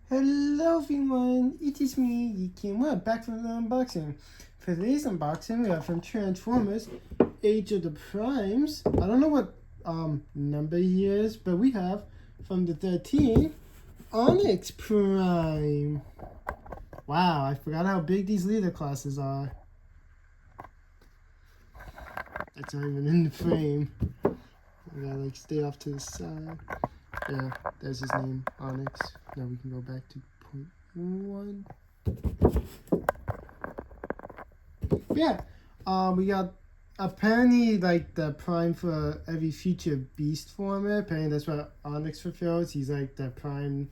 Hello everyone, it is me, Yikin. We're back from the unboxing. For today's unboxing, we have from Transformers, Age of the Primes. I don't know what number he is, but we have from the 13, Onyx Prime. Wow, I forgot how big these leader classes are. It's not even in the frame. I gotta like stay off to the side. Yeah, there's his name, Onyx. Now we can go back to point 1. Yeah, we got apparently like the prime for every future beast former. Apparently that's what Onyx fulfills. He's like the prime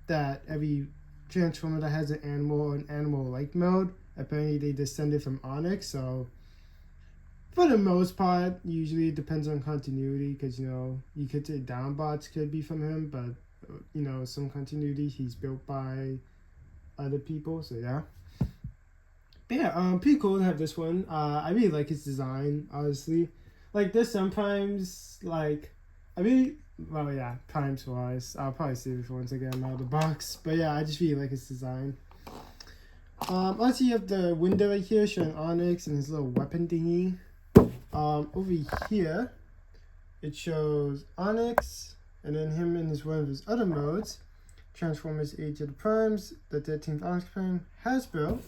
that every transformer that has an animal or an animal-like mode. Apparently they descended from Onyx, so for the most part, usually it depends on continuity because, you could say Downbots could be from him, but, some continuity he's built by other people, so yeah. But yeah, pretty cool to have this one. I really like his design, honestly. Like, there's some primes, primes-wise, I'll probably save it for once I get him out of the box. But yeah, I just really like his design. Also, you have the window right here showing Onyx and his little weapon thingy. Over here, it shows Onyx, and then him in one of his other modes, Transformers Age of the Primes, the 13th Onyx Prime, Hasbro.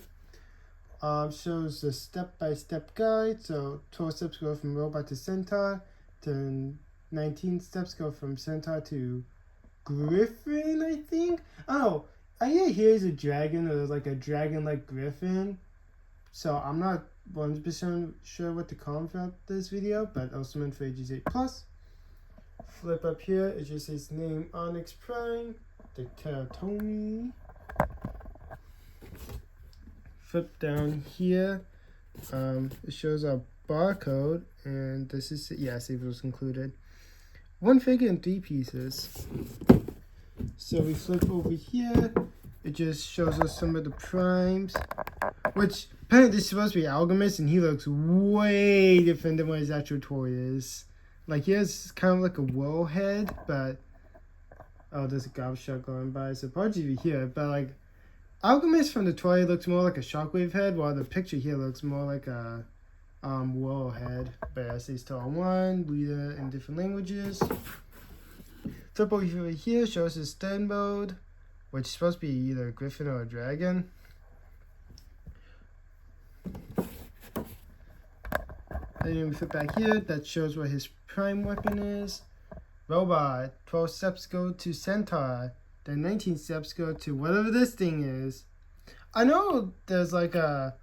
Shows the step-by-step guide, so 12 steps go from robot to centaur, then 19 steps go from centaur to griffin, I think? Oh, I hear here's a dragon, or like a dragon-like griffin, so I'm not 100% sure what to comment about this video, but also meant for ages 8+. Flip up here, it just says name Onyx Prime, the Teratomi. Flip down here, it shows our barcode, and this is, save was included. 1 figure and 3 pieces. So we flip over here, it just shows us some of the primes, which apparently this is supposed to be Alchemist, and he looks way different than what his actual toy is. Like, he has kind of like a whoa head, but there's a garbage truck going by, so probably here, but like Alchemist from the toy looks more like a shockwave head, while the picture here looks more like a whoa head. But yeah, it says Tower 1, leader in different languages. Flip over here shows his stand mode, which is supposed to be either a griffin or a dragon. Then we flip back here, that shows what his prime weapon is. Robot, 12 steps go to centaur, then 19 steps go to whatever this thing is. I know there's apparently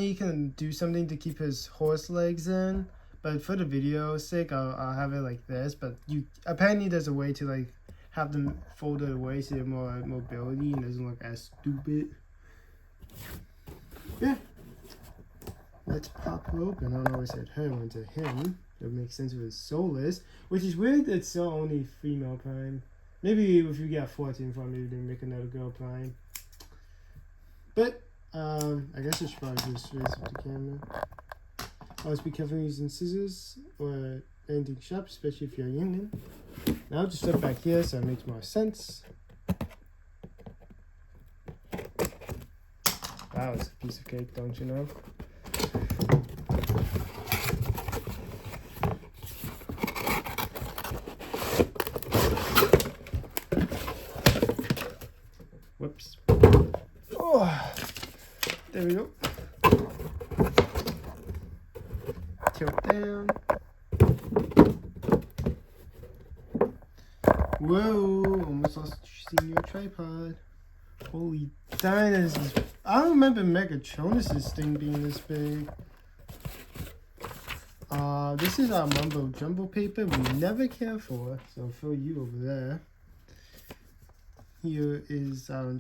you can do something to keep his horse legs in, but for the video's sake, I'll have it like this. But apparently there's a way to like have them folded away so you have more mobility and doesn't look as stupid. Yeah. Let's pop her open. I don't always said her when to him. That makes sense with his soulless, which is weird. It's still only female prime. Maybe if you get 14 for maybe they make another girl prime. But I guess I should probably just raise up the camera. Always be careful using scissors or anything sharp, especially if you're a youngin. Now just step back here so it makes more sense. Wow, it's a piece of cake, don't you know? Whoops. Oh, there we go. Tilt down. Whoa, almost lost seeing your tripod. Holy dinosaurs. I don't remember Megatronus's thing being this big. This is our mumbo jumbo paper we never care for, so I'll throw you over there. Here is our,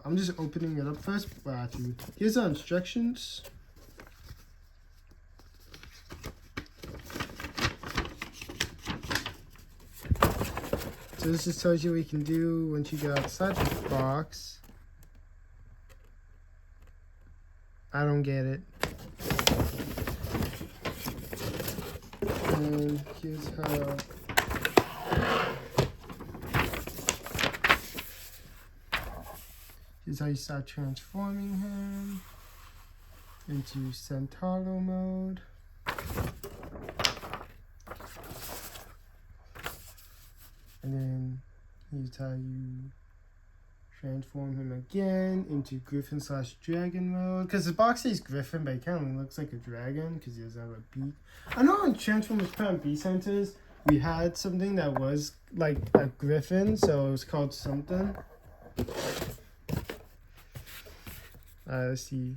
I'm just opening it up first. Actually, here's our instructions. So this just tells you what you can do once you get outside the box. I don't get it. And here's how This is how you start transforming him into Centauro mode. And then here's how you transform him again into Griffin/Dragon mode. Because the box says Griffin, but it kind of looks like a dragon because he doesn't have a beak. I know in Transformers Prime Beast Hunters, we had something that was like a griffin, so it was called something. Let's see.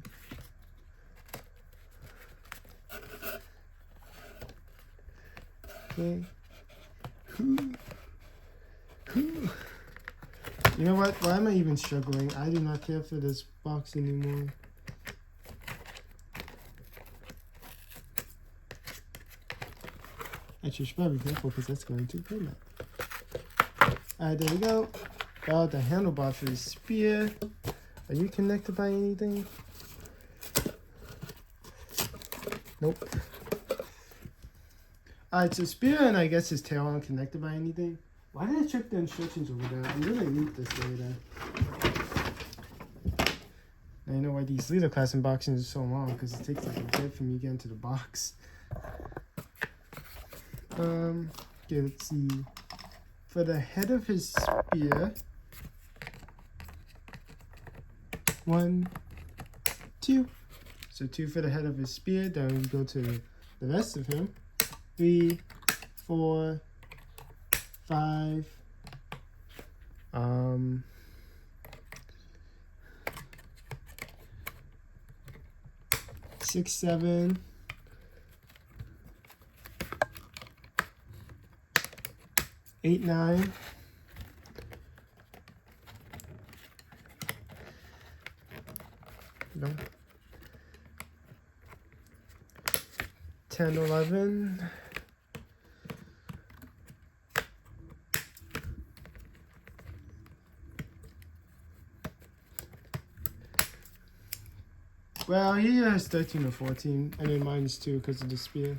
Okay. You know what? Why am I even struggling? I do not care for this box anymore. Actually, should probably be careful because that's going to hurt it. Alright, there we go. Got the handlebar for the spear. Are you connected by anything? Nope. Alright, so spear and I guess his tail aren't connected by anything. Why did I check the instructions over there? I'm gonna need this later. Now you know why these leader class unboxings are so long, because it takes like a bit for me to get into the box. Okay, let's see. For the head of his spear, 1, 2. So 2 for the head of his spear. Then we go to the rest of him. 3, 4, 5. 6, 7. 8, 9. 10, 11. Well, he has 13 or 14, and then minus 2 because of the spear.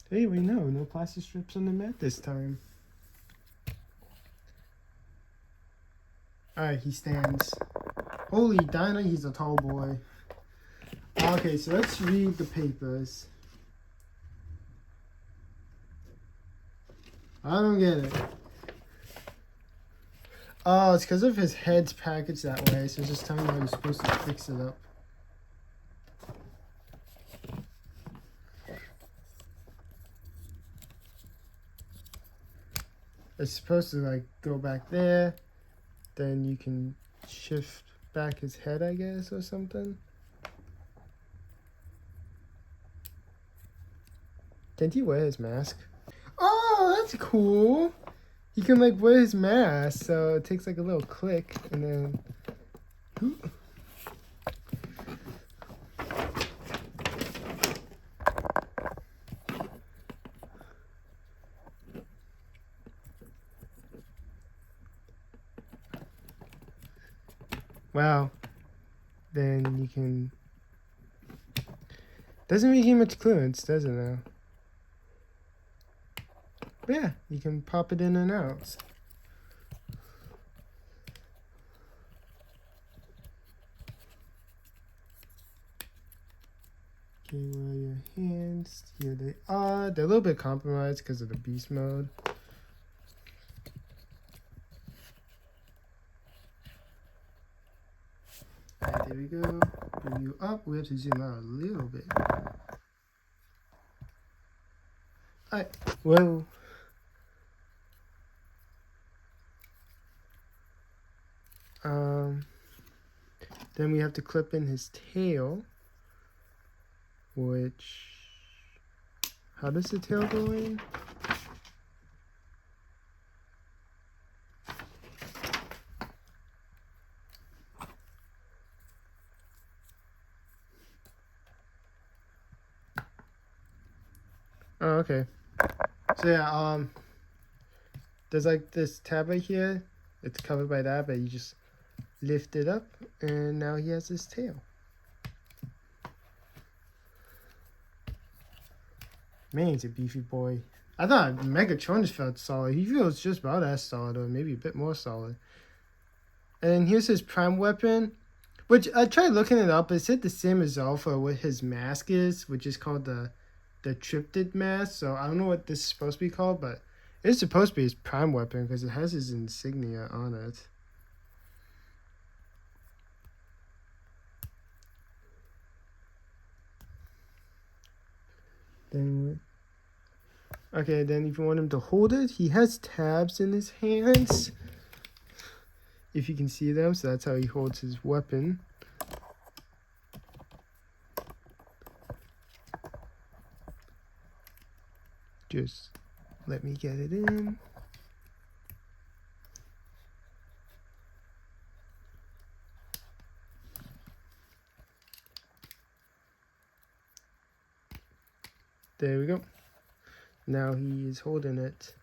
Hey, we know, no plastic strips on the mat this time. Alright, he stands. Holy Dinah, he's a tall boy. Okay, so let's read the papers. I don't get it. Oh, it's because of his head's packaged that way, so it's just telling you how you're supposed to fix it up. It's supposed to like go back there, then you can shift back his head, I guess, or something. Can't he wear his mask? Oh, that's cool. He can like wear his mask, so it takes like a little click and then. Wow. Then you can. Doesn't really give much clearance, does it now? But yeah, you can pop it in and out. Okay, where are your hands? Here they are. They're a little bit compromised because of the beast mode. Alright, there we go. Bring you up. We have to zoom out a little bit. Alright, well. Then we have to clip in his tail, which, how does the tail go in? Oh, okay. So yeah, there's like this tab right here. It's covered by that, but you just lift it up, and now he has his tail. Man, he's a beefy boy. I thought Megatronus felt solid. He feels just about as solid, or maybe a bit more solid. And here's his prime weapon, which I tried looking it up. It said the same result for what his mask is, which is called the Triptych mask. So I don't know what this is supposed to be called, but it's supposed to be his prime weapon because it has his insignia on it. Then, okay, then if you want him to hold it, he has tabs in his hands. If you can see them, so that's how he holds his weapon. Just let me get it in. There we go. Now he is holding it.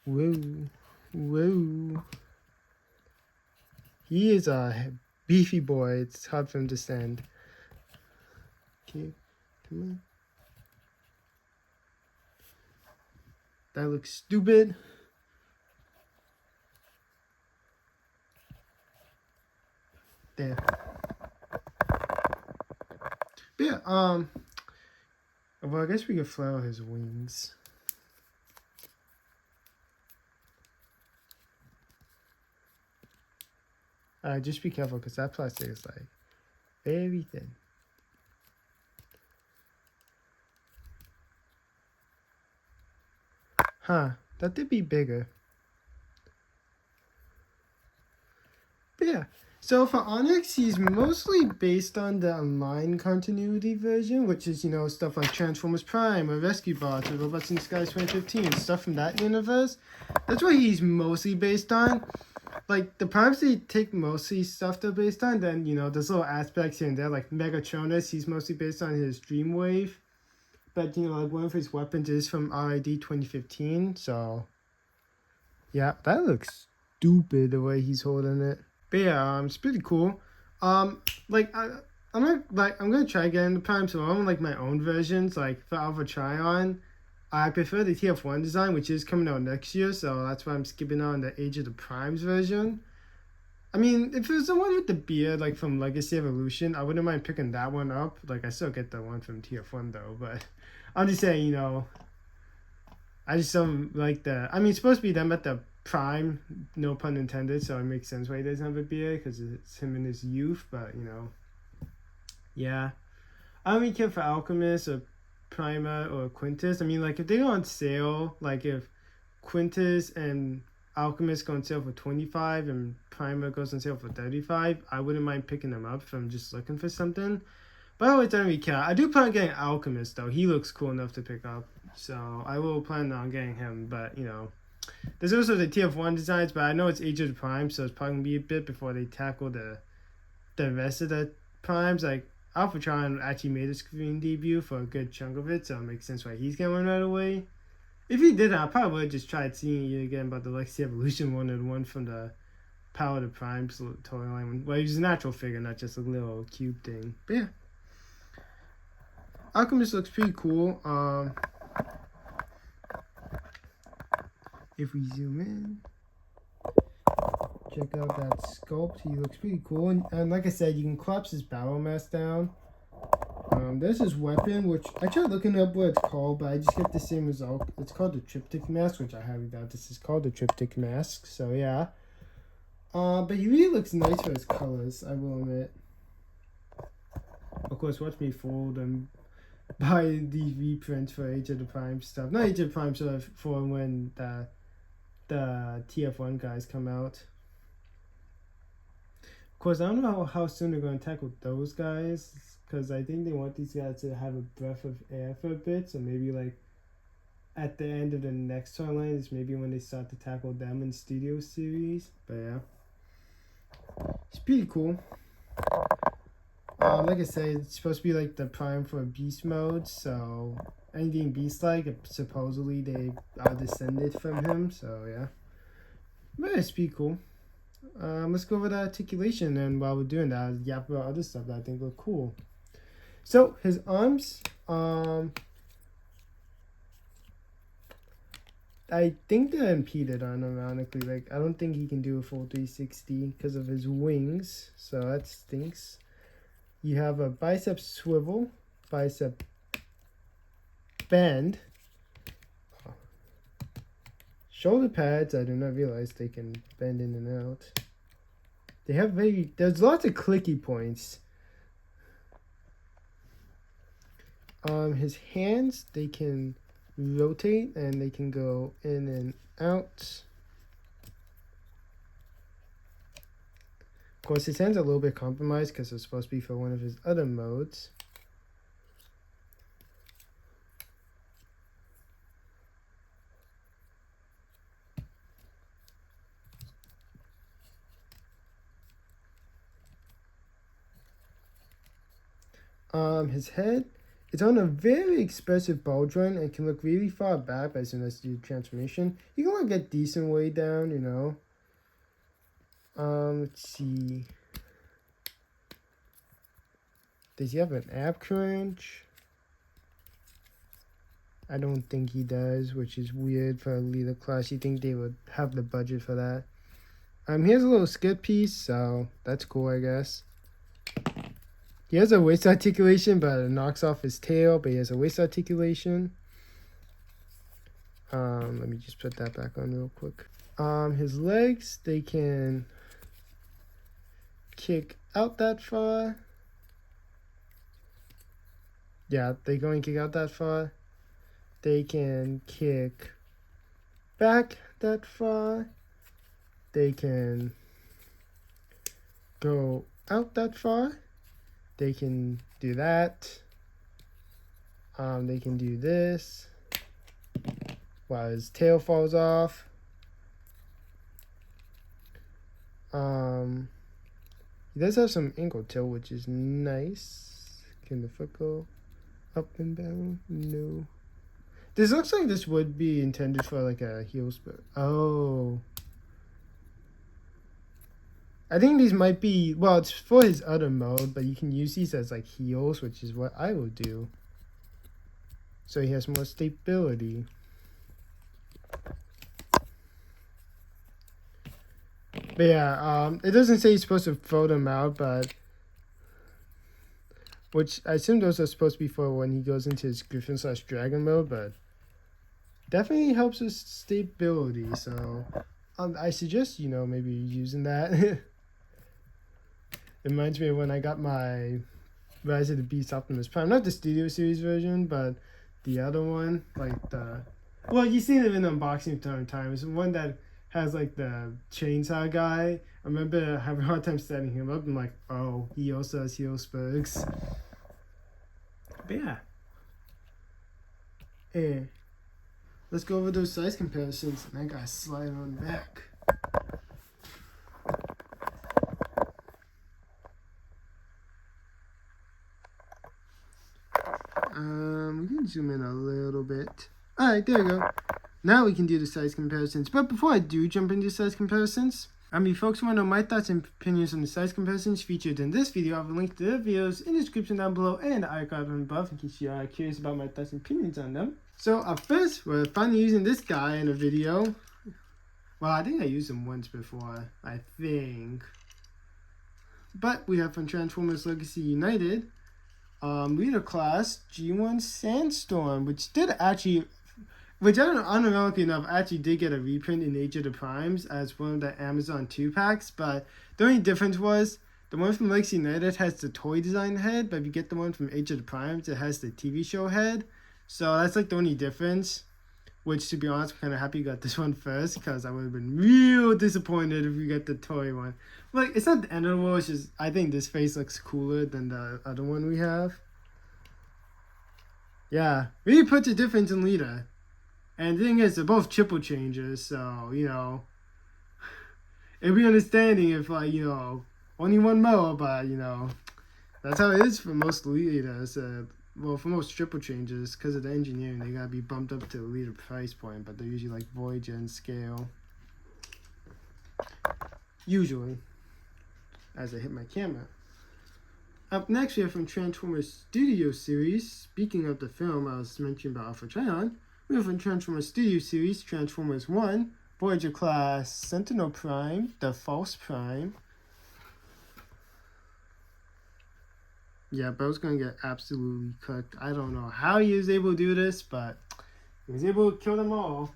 Whoa. Whoa. He is a beefy boy. It's hard for him to stand. Okay, come on. That looks stupid. There. But yeah, well, I guess we could fly out his wings. Just be careful because that plastic is like very thin. Huh, that did be bigger. But yeah, so for Onyx, he's mostly based on the online continuity version, which is, you know, stuff like Transformers Prime or Rescue Bots or Robots in Disguise 2015, stuff from that universe. That's what he's mostly based on. Like, the Primes, they take mostly stuff they're based on, then, you know, there's little aspects here and there, like Megatronus, he's mostly based on his Dreamwave. But, you know, like, one of his weapons is from RID 2015, so... yeah, that looks stupid, the way he's holding it. But yeah, it's pretty cool. I'm gonna try getting the Prime, so I'm like my own versions, like, for Alpha Trion. I prefer the TF1 design, which is coming out next year, so that's why I'm skipping on the Age of the Primes version. I mean, if it was the one with the beard, like from Legacy Evolution, I wouldn't mind picking that one up. Like, I still get the one from TF1 though, but I'm just saying, you know, I just don't like the. I mean, it's supposed to be them at the prime, no pun intended, so it makes sense why he doesn't have a beard because it's him in his youth, but you know, yeah. I don't really care for Alchemist or Prima or Quintus. I mean, like, if they go on sale, like if Quintus and Alchemist go on sale for $25 and Prima goes on sale for $35, I wouldn't mind picking them up if I'm just looking for something. But I always don't really care. I do plan on getting Alchemist though. He looks cool enough to pick up, so I will plan on getting him. But you know, there's also the TF1 designs, but I know it's Age of the Prime, so it's probably gonna be a bit before they tackle the rest of the primes. Like, Alphatron actually made a screen debut for a good chunk of it, so it makes sense why he's getting one right away. If he didn't, I probably would have just tried seeing you again about the Legacy Evolution one and one from the Power of the Primes toy line. Well, he's a natural figure, not just a little cube thing. But yeah, Alchemist looks pretty cool. If we zoom in, check out that sculpt. He looks pretty cool. And like I said, you can collapse his battle mask down. There's his weapon, which I tried looking up what it's called, but I just get the same result. It's called the Triptych mask, which I highly doubt this is called the Triptych mask. So yeah. But he really looks nice for his colors, I will admit. Of course, watch me fold and buy these reprints for Age of the Prime stuff. Not Age of the Prime stuff, for when the TF1 guys come out. Of course, I don't know how soon they're going to tackle those guys, because I think they want these guys to have a breath of air for a bit, so maybe like at the end of the next timeline is maybe when they start to tackle them in Studio Series. But yeah, it's pretty cool. Like I said, it's supposed to be like the Prime for Beast mode, so anything Beast-like, supposedly they are descended from him, so yeah. But it's pretty cool. Let's go over the articulation, and while we're doing that, I'll yap about other stuff that I think look cool. So his arms, I think they're impeded on him, ironically. Like, I don't think he can do a full 360 because of his wings, so that stinks. You have a bicep swivel, bicep bend, shoulder pads. I did not realize they can bend in and out. They have there's lots of clicky points. His hands, they can rotate and they can go in and out. Of course, his hands are a little bit compromised because it's supposed to be for one of his other modes. His head is on a very expressive ball joint and can look really far back as soon as you do transformation. You can get decent way down, you know. Let's see. Does he have an ab crunch? I don't think he does, which is weird for a leader class. You think they would have the budget for that. He has a little skid piece, so that's cool, I guess. He has a waist articulation, but it knocks off his tail, but he has a waist articulation. Let me just put that back on real quick. His legs, they can kick out that far. Yeah, they go and kick out that far. They can kick back that far. They can go out that far. They can do that. They can do this while his tail falls off. He does have some ankle tilt, which is nice. Can the foot go up and down? No. This looks like this would be intended for like a heel spur. Oh. I think these might be, well, it's for his other mode, but you can use these as like heels, which is what I would do. So he has more stability. But yeah, it doesn't say he's supposed to throw them out, but which I assume those are supposed to be for when he goes into his Griffin/Dragon mode, but definitely helps with stability. So I suggest, you know, maybe using that. It reminds me of when I got my Rise of the Beast Optimus Prime, not the Studio Series version, but the other one, like the, well, you've seen it in unboxing from time. It's the one that has like the chainsaw guy. I remember having a hard time setting him up. I'm like, oh, he also has heel spokes. But yeah. Hey, let's go over those size comparisons. And I gotta slide on back. We can zoom in a little bit. Alright, there we go. Now we can do the size comparisons. But before I do jump into size comparisons, if you folks want to know my thoughts and opinions on the size comparisons featured in this video, I have a link to their videos in the description down below and the icon above in case you are curious about my thoughts and opinions on them. So first, we're finally using this guy in a video. Well, I think I used him once before, I think. But we have from Transformers Legacy United, leader class G1 Sandstorm, which did actually, which I don't know, unironically enough, actually did get a reprint in Age of the Primes as one of the Amazon 2-packs, but the only difference was the one from Legacy United has the toy design head, but if you get the one from Age of the Primes, it has the TV show head. So that's like the only difference, which to be honest, I'm kind of happy you got this one first, because I would have been real disappointed if you get the toy one. Like, it's not the end of the world, it's just, I think this face looks cooler than the other one we have. Yeah, really puts a difference in leader. And the thing is, they're both triple changes, so, you know, it'd be understanding if, like, you know, only one more, but, you know, that's how it is for most leaders. Well, for most triple changes, because of the engineering, they gotta be bumped up to the leader price point, but they're usually like Voyager and scale. Usually. As I hit my camera. Up next, we have from Transformers Studio Series. Speaking of the film I was mentioning about Alpha Trion, We have from Transformers Studio Series, Transformers 1, Voyager Class Sentinel Prime, the False Prime. Yeah, Bro's gonna get absolutely cooked. I don't know how he was able to do this, but he was able to kill them all.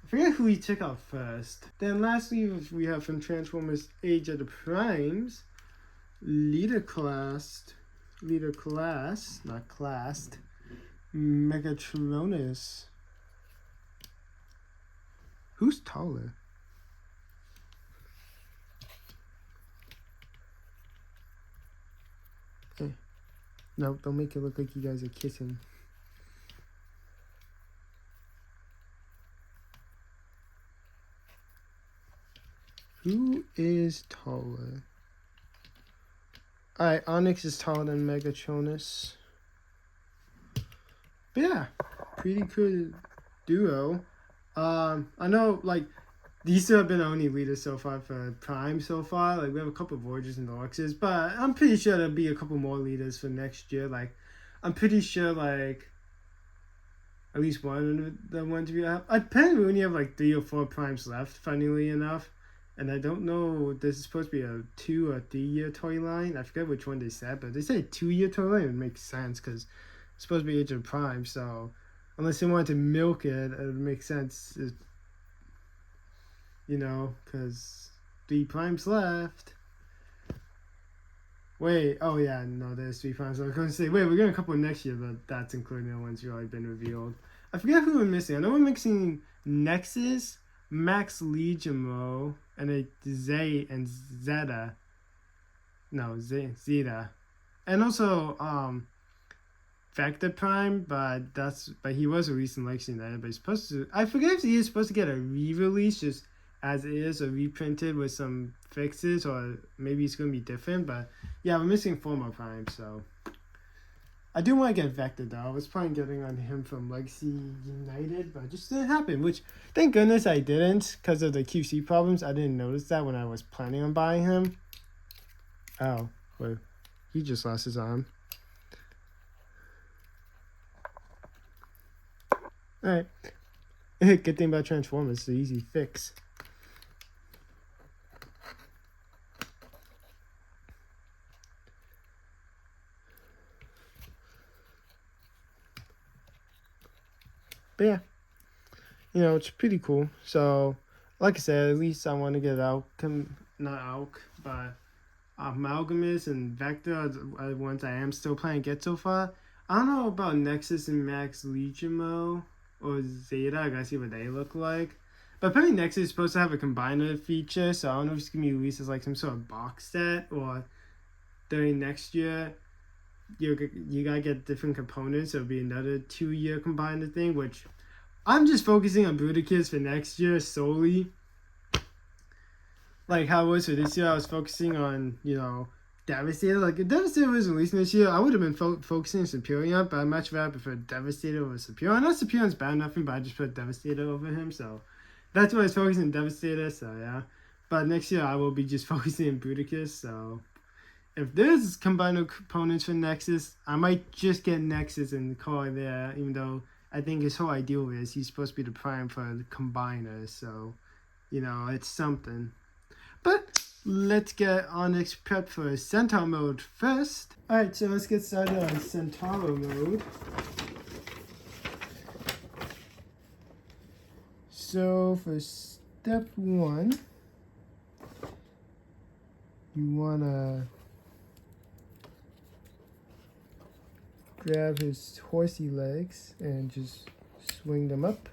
I forget who he took out first. Then lastly, we have from Transformers Age of the Primes, Leader Class, not classed, Megatronus. Who's taller? Hey. No, don't make it look like you guys are kissing. Who is taller? Alright, Onyx is taller than Megatronus. But yeah, pretty good duo. I know, like, these two have been the only leaders so far for Prime so far. Like, we have a couple of Voyagers and Onyxes, but I'm pretty sure there'll be a couple more leaders for next year. Like, I'm pretty sure, like, at least one of the ones we have. Apparently, we only have, like, 3 or 4 Primes left, funnily enough. And I don't know, this is supposed to be a 2 or 3 year toy line. I forget which one they said, but they say 2 year toy line. It makes sense because it's supposed to be Age of Prime. So unless they wanted to milk it, it would make sense, you know, because 3 Primes left. Wait, oh yeah, no, there's 3 Primes. I was going to say, wait, we're getting a couple next year, but that's including the ones who already been revealed. I forget who we're missing. I know we're mixing Nexus, Max Legimo, and a Zay and Zeta. No, Zeta. And also Vector Prime, but he was released in Legacy United, but he's supposed to, I forget if he is supposed to get a re-release just as is or reprinted with some fixes, or maybe it's gonna be different, but yeah, we're missing 4 more Primes, so I do want to get Vector though. I was planning getting on him from Legacy United, but it just didn't happen, which thank goodness I didn't because of the QC problems. I didn't notice that when I was planning on buying him. Oh, wait. He just lost his arm. Alright. Good thing about Transformers, it's an easy fix. But yeah, you know, it's pretty cool. So, like I said, at least I want to get Amalgamous and Vector are the ones I am still planning to get so far. I don't know about Nexus and Max Legimo or Zeta. I gotta see what they look like. But apparently Nexus is supposed to have a combiner feature, so I don't know if it's gonna be released as like some sort of box set, or during next year you gotta get different components. So it'll be another 2-year combiner thing, which I'm just focusing on Bruticus for next year solely. Like how it was for this year, I was focusing on, you know, Devastator. Like if Devastator was releasing this year, I would have been focusing on Superior, but I'd much rather prefer Devastator over Superior. I know Superior's bad enough, but I just put Devastator over him, so that's why I was focusing on Devastator, so yeah. But next year I will be just focusing on Bruticus, so if there's combiner components for Nexus, I might just get Nexus and call it there, even though I think his whole ideal is he's supposed to be the prime for the combiners, so, you know, it's something. But let's get Onyx prepped for Centaur mode first. Alright, so let's get started on Centaur mode. So for step 1, you wanna grab his horsey legs and just swing them up.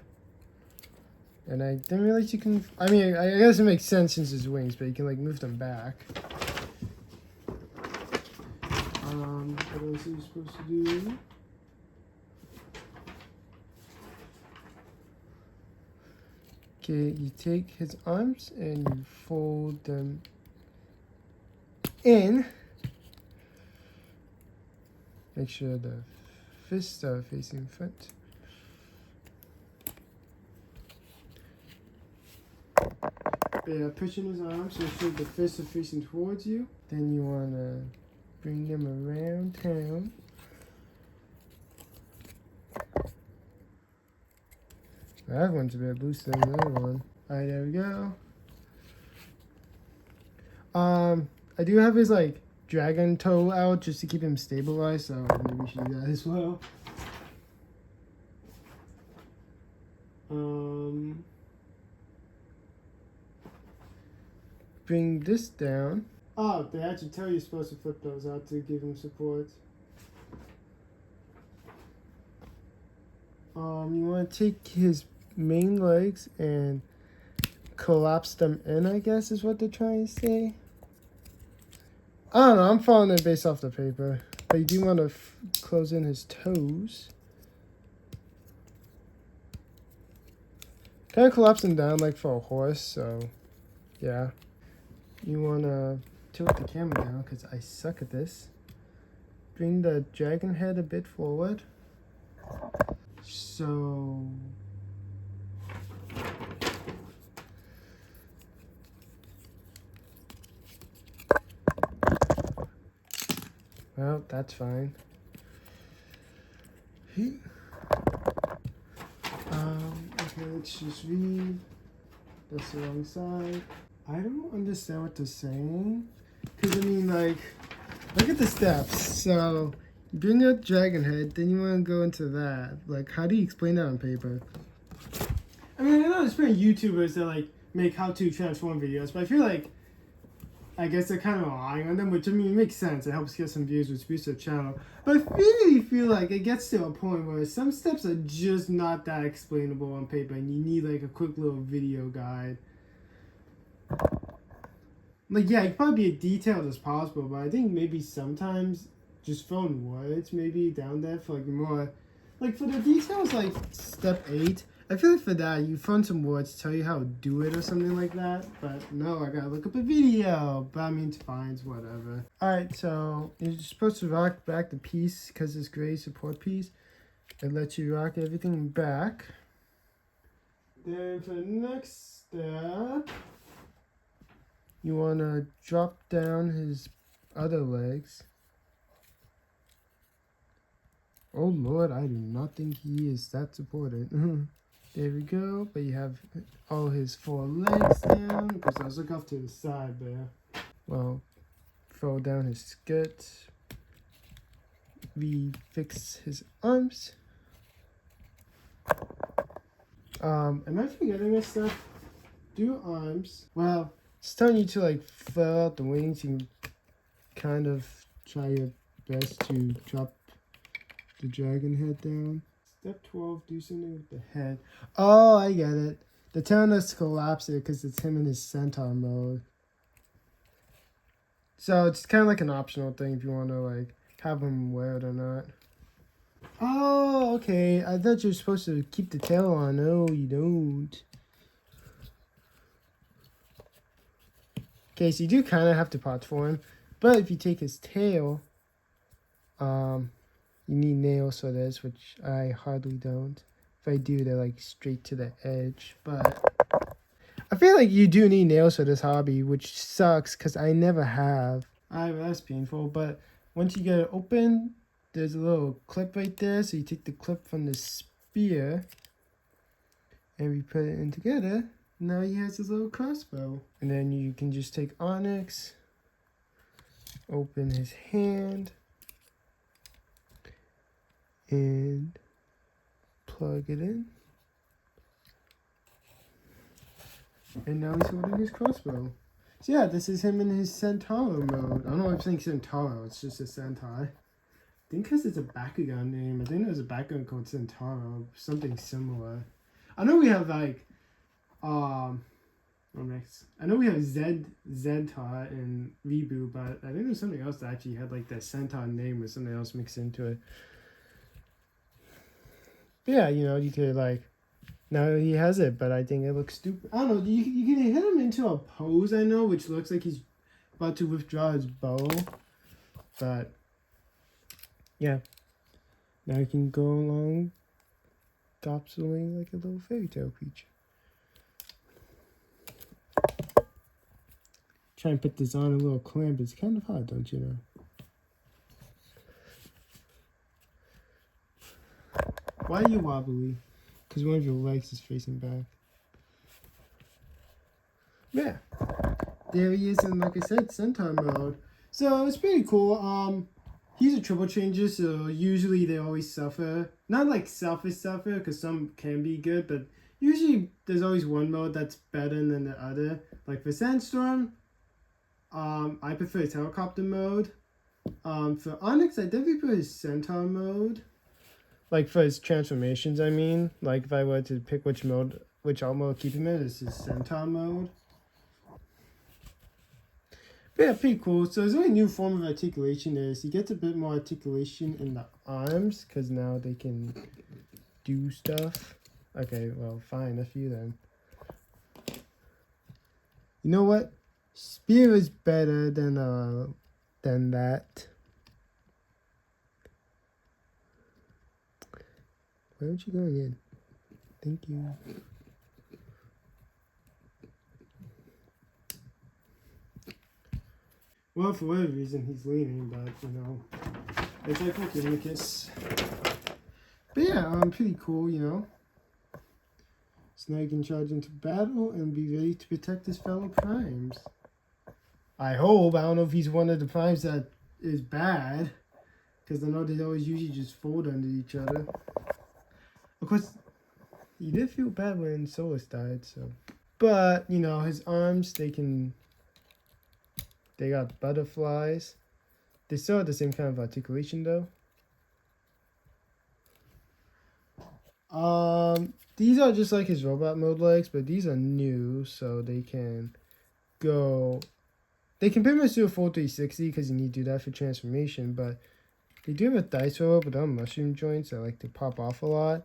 And I didn't realize you can, I mean, I guess it makes sense since his wings, but you can like move them back. What else are you supposed to do? Okay, you take his arms and you fold them in. Make sure the fists are facing front. Yeah, pushing his arms, so make sure the fists are facing towards you. Then you want to bring them around town. That one's a bit looser than the other one. Alright, there we go. I do have his like dragon toe out just to keep him stabilized, so maybe we should do that as well. Bring this down. Oh, they actually tell you you're supposed to flip those out to give him support. You want to take his main legs and collapse them in, I guess is what they're trying to say. I don't know, I'm following it based off the paper. But you do want to close in his toes. Kind of collapse him down like for a horse, so yeah. You want to tilt the camera down because I suck at this. Bring the dragon head a bit forward. So well, that's fine. Okay, let's just read. That's the wrong side. I don't understand what they're saying. Because, I mean, like, look at the steps. So, you bring up dragon head, then you want to go into that. Like, how do you explain that on paper? I mean, I know there's plenty of YouTubers that, like, make how-to transform videos, but I feel like, I guess they're kind of relying on them, which, I mean, it makes sense. It helps get some views, which boosts their channel. But I really feel like it gets to a point where some steps are just not that explainable on paper, and you need, like, a quick little video guide. Like, yeah, it could probably be as detailed as possible, but I think maybe sometimes just throwing words maybe down there for, like, more... Like, for the details, like, step 8, I feel like for that, you find some words to tell you how to do it or something like that. But no, I gotta look up a video. But I mean, it's fine, it's whatever. Alright, so you're supposed to rock back the piece because this gray support piece. It lets you rock everything back. Then for the next step, you want to drop down his other legs. Oh Lord, I do not think he is that supported. There we go, but you have all his 4 legs down, because I was looking off to the side there. Well, throw down his skirt. We fix his arms. Am I forgetting this stuff? Do arms. Well, it's telling you to like fill out the wings. You kind of try your best to drop the dragon head down. Step 12, do something with the head. Oh, I get it. They're telling us to collapse it because it's him in his centaur mode. So it's kind of like an optional thing if you want to like have him wear it or not. Oh, okay. I thought you were supposed to keep the tail on. No, you don't. Okay, so you do kind of have to pot for him. But if you take his tail, you need nails for this, which I hardly don't. If I do, they're like straight to the edge. But I feel like you do need nails for this hobby, which sucks because I never have. Alright, well, that's painful. But once you get it open, there's a little clip right there. So you take the clip from the spear and we put it in together. Now he has his little crossbow. And then you can just take Onyx, open his hand, and plug it in. And now he's holding his crossbow. So yeah, this is him in his Centauro mode. I don't know why I'm saying Centauro, it's just a Centaur. I think because it's a Bakugan name. I think there's a Bakugan called Centauro, something similar. I know we have like, Onyx. I know we have Zentaur in Reboot, but I think there's something else that actually had like the Centaur name with something else mixed into it. But yeah, you know, you could like, now he has it, but I think it looks stupid. I don't know, you can hit him into a pose, I know, which looks like he's about to withdraw his bow. But, yeah. Now he can go along gopsling like a little fairy tale creature. Try and put this on a little clamp. It's kind of hard, don't you know? Why are you wobbly? because one of your legs is facing back. Yeah, there he is in, like I said, Centaur mode. So it's pretty cool. He's a triple changer, so usually they always suffer. Not like suffer, because some can be good, but usually there's always one mode that's better than the other. Like for Sandstorm, I prefer his helicopter mode. For Onyx, I definitely prefer his Centaur mode. Like for his transformations, I mean. Like if I were to pick which alt mode to keep him in, it's his Centaur mode. But yeah, pretty cool. So there's only a new form of articulation is he gets a bit more articulation in the arms because now they can do stuff. Okay, well, fine, a few then. You know what? Spear is better than that. Why aren't you going in? Thank you. Well, for whatever reason, he's leaning, but, you know, it's like okay, Lucas. But yeah, pretty cool, you know. So now he can charge into battle and be ready to protect his fellow primes. I hope. I don't know if he's one of the primes that is bad, because I know they always usually just fold under each other. Of course, he did feel bad when Solus died, so. But, you know, his arms, they got butterflies. They still have the same kind of articulation, though. These are just like his robot mode legs, but these are new, so they can go. They can pretty much do a full 360 because you need to do that for transformation, but they do have a dice roll with them mushroom joints that like to pop off a lot.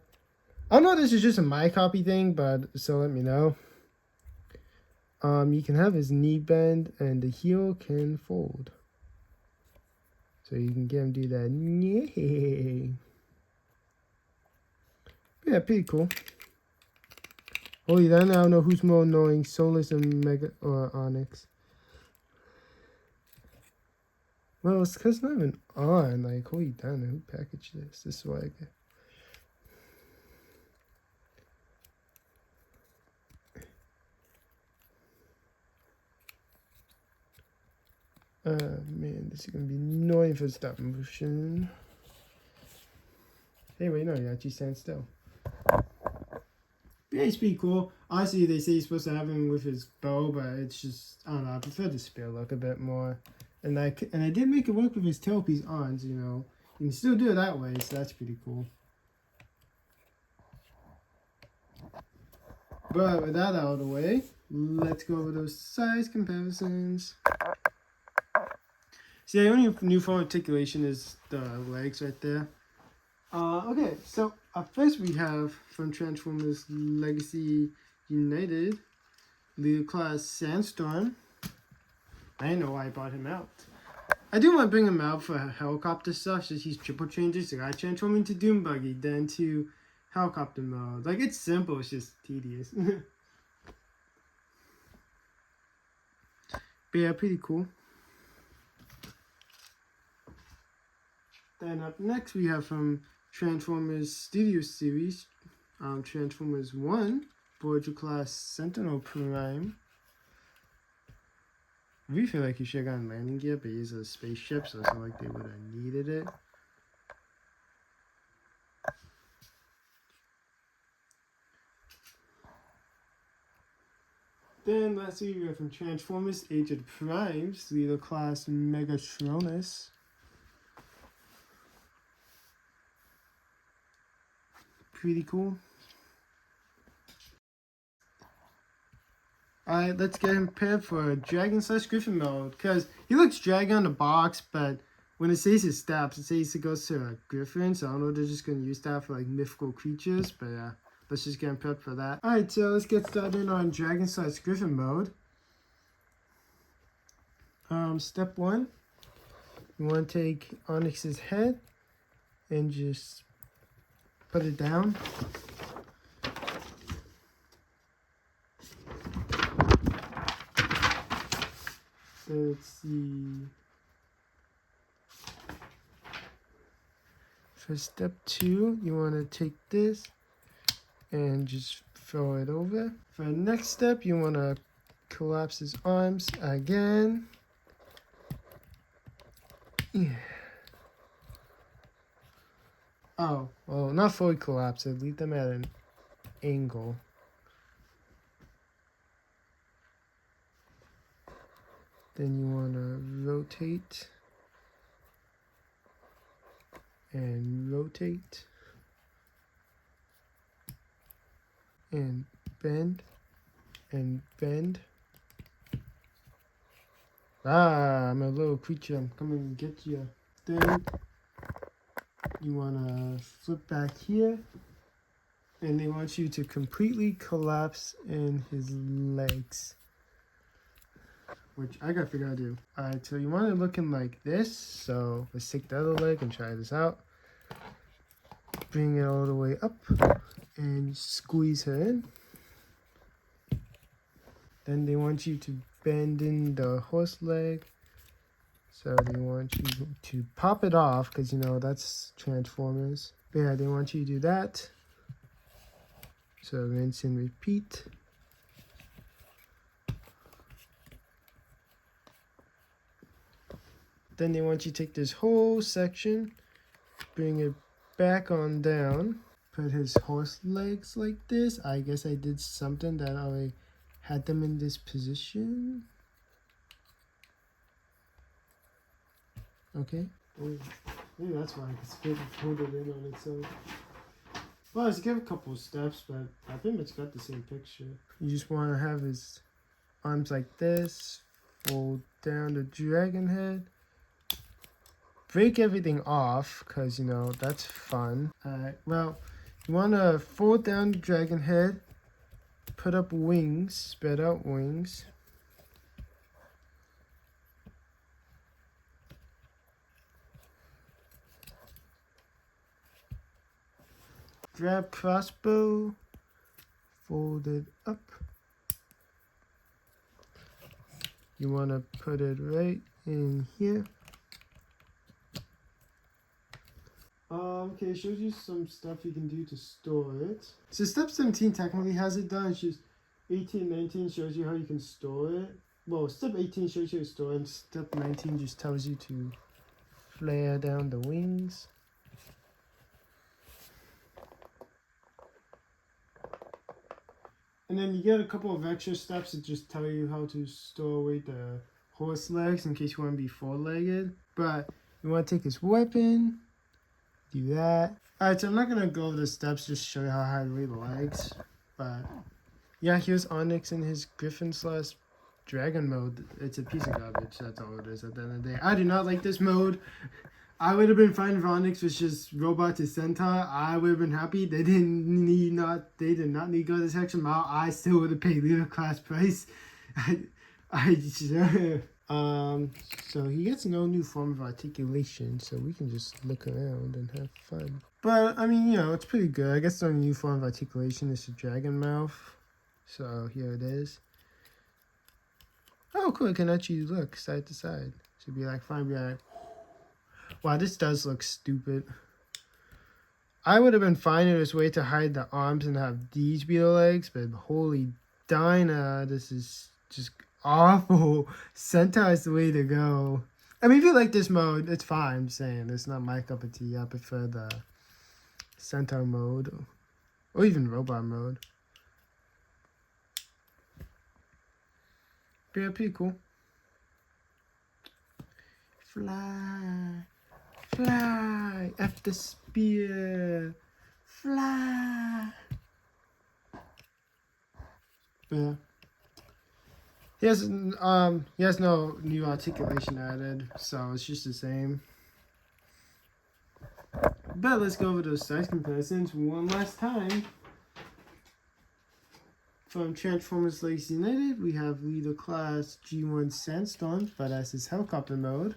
I don't know if this is just a my copy thing, but so let me know. You can have his knee bend and the heel can fold. So you can get him do that. Yay. Yeah, pretty cool. Holy, then I don't know who's more annoying, Solus and Mega or Onyx. Well, it's because not even on. Like, holy damn, who packaged this? This is what I get. Man, this is gonna be annoying for stop motion. Hey, wait, no, you actually stand still. Yeah, it's pretty cool. Honestly, they say you're supposed to have him with his bow, but it's just, I don't know, I prefer the spear look a bit more. And I did make it work with his tailpiece arms, you know. You can still do it that way, so that's pretty cool. But with that out of the way, let's go over those size comparisons. See, the only new form of articulation is the legs right there. Okay, so up first we have from Transformers Legacy United, Leader Class Sandstorm. I didn't know why I brought him out. I do want to bring him out for helicopter stuff, since he's triple changes, so I transform into Doom Buggy, then to helicopter mode. Like, it's simple, it's just tedious. But yeah, pretty cool. Then up next we have from Transformers Studio Series, Transformers 1, Voyager Class Sentinel Prime. I really feel like he should have gotten landing gear, but he's a spaceship, so it's not like they would have needed it. Then lastly we have from Transformers Age of the Primes, Leader Class Megatronus. Pretty cool. Alright, let's get him prepared for Dragon/Griffin mode, because he looks Dragon on the box, but when it says his stats, it says it goes to a Griffin, so I don't know if they're just going to use that for like mythical creatures, but yeah, let's just get him prepped for that. Alright, so let's get started on Dragon/Griffin mode. Step 1, you want to take Onyx's head and just put it down. Let's see. For step 2, you want to take this, and just throw it over. For the next step, you want to collapse his arms again. Yeah. Oh, well, not fully collapse it. Leave them at an angle. Then you want to rotate and rotate and bend and bend. Ah, I'm a little creature. I'm coming to get you. Then you want to flip back here, and they want you to completely collapse in his legs, which I gotta figure out how to do. Alright, so you want it looking like this. So let's take the other leg and try this out. Bring it all the way up and squeeze her in. Then they want you to bend in the horse leg. So they want you to pop it off because, you know, that's Transformers. But yeah, they want you to do that. So rinse and repeat. Then they want you to take this whole section, bring it back on down, put his horse legs like this. I guess I did something that I had them in this position. Okay. Maybe that's why I could hold it in on its own. Well, let's give a couple of steps, but I pretty much got the same picture. You just want to have his arms like this, fold down the dragon head, break everything off, because, you know, that's fun. Alright, well, you want to fold down the dragon head, put up wings, spread out wings. Grab crossbow, fold it up. You want to put it right in here. Okay, it shows you some stuff you can do to store it. So step 17 technically has it done. It's just 18, 19 shows you how you can store it. Well, step 18 shows you how to store it, and step 19 just tells you to flare down the wings. And then you get a couple of extra steps that just tell you how to store away the horse legs in case you want to be four-legged. But you want to take his weapon, do that. Alright, so I'm not going to go over the steps, just show you how I lay the legs. But yeah, here's Onyx in his Griffin/Dragon mode. It's a piece of garbage, that's all it is at the end of the day. I do not like this mode. I would have been fine if Onyx was just robot to centaur. I would have been happy. They did not need to go this extra mile. I still would have paid leader class price. So he gets no new form of articulation, so we can just look around and have fun. But I mean, you know, it's pretty good. I guess the only new form of articulation is the dragon mouth. So here it is. Oh, cool! It can actually look side to side. So be like, fine, be like. Wow, this does look stupid. I would have been fine if it was a way to hide the arms and have these be the legs, but holy Dinah, this is just awful. Centaur is the way to go. I mean, if you like this mode, it's fine. I'm saying it's not my cup of tea. I prefer the Centaur mode or even robot mode. But yeah, pretty cool. Fly. Fly! F the spear! Fly! Yeah. He has no new articulation added, so it's just the same. But let's go over those size comparisons one last time. From Transformers Legacy United, we have Leader Class G1 Sandstorm, but as his helicopter mode.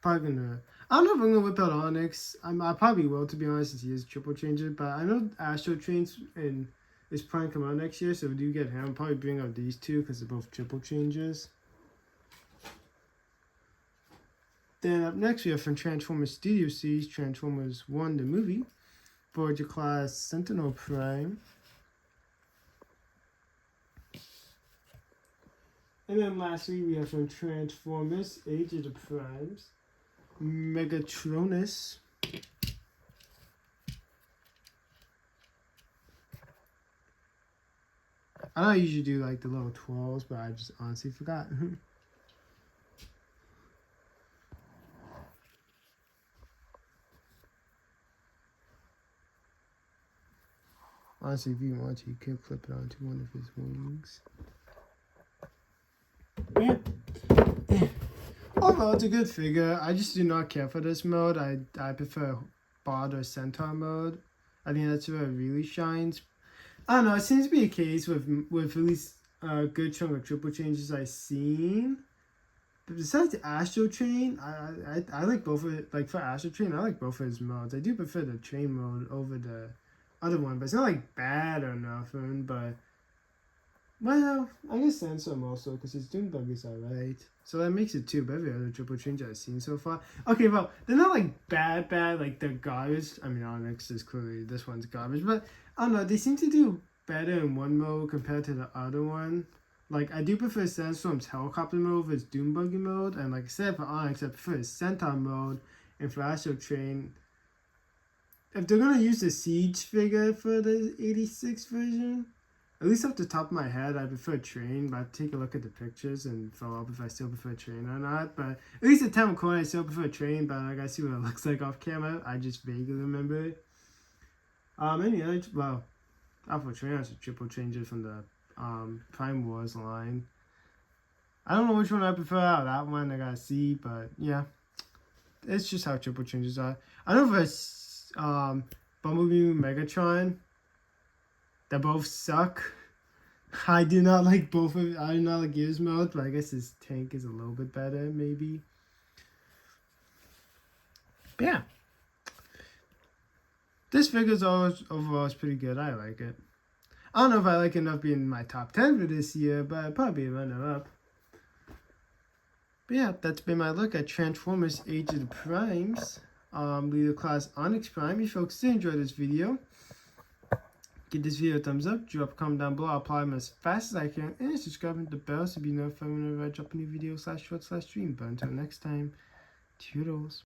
Probably gonna. I don't know if I'm gonna whip out Onyx. I probably will, to be honest, since he is triple changer. But I know Astro Trains and is probably come out next year, so if we do get him, I'll probably bring out these two because they're both triple changers. Then up next we have from Transformers Studio Series, Transformers 1 the movie. Voyager class Sentinel Prime. And then lastly, we have from Transformers Age of the Primes, Megatronus. I don't usually do like the little twirls, but I just honestly forgot. Honestly, if you want to, you can clip it onto one of his wings. Yeah. Overall, it's a good figure. I just do not care for this mode. I prefer Bard or Centaur mode. I think that's where it really shines. I don't know. It seems to be a case with at least a good chunk of triple changes I've seen. But besides Astro Train, I like both of it. Like for Astro Train, I like both of his modes. I do prefer the train mode over the other one, but it's not like bad or nothing. But well, I guess Sandstorm also because his Doom Bug is alright. So that makes it two of every other triple change I've seen so far. Okay, well, they're not like bad, like they're garbage. I mean, Onyx is clearly this one's garbage, but I don't know. They seem to do better in one mode compared to the other one. Like, I do prefer Sandstorm's helicopter mode over his Doom Buggy mode, and like I said, for Onyx, I prefer his Centaur mode, and for Astro Train, if they're gonna use the Siege figure for the 86 version, at least off the top of my head, I prefer Train, but I take a look at the pictures and follow up if I still prefer Train or not, but at least at time corner, I still prefer Train, but like I see what it looks like off camera, I just vaguely remember it. Anyway, well, Alpha Train has a triple changes from the Prime Wars line. I don't know which one I prefer out of that one, I gotta see, but yeah. It's just how triple changes are. I don't know if Bumblebee and Megatron, they both suck. I do not like both of I do not like Gizmo, but I guess his tank is a little bit better, maybe. But yeah. This figure's overall is pretty good. I like it. I don't know if I like enough being in my top 10 for this year, but I'd probably be running up. But yeah, that's been my look at Transformers Age of the Primes. Leader class Onyx Prime. If you folks did enjoy this video, give this video a thumbs up, drop a comment down below, I'll apply them as fast as I can, and subscribe to the bell so you be notified whenever I drop a new video /short/stream. But until next time, toodles.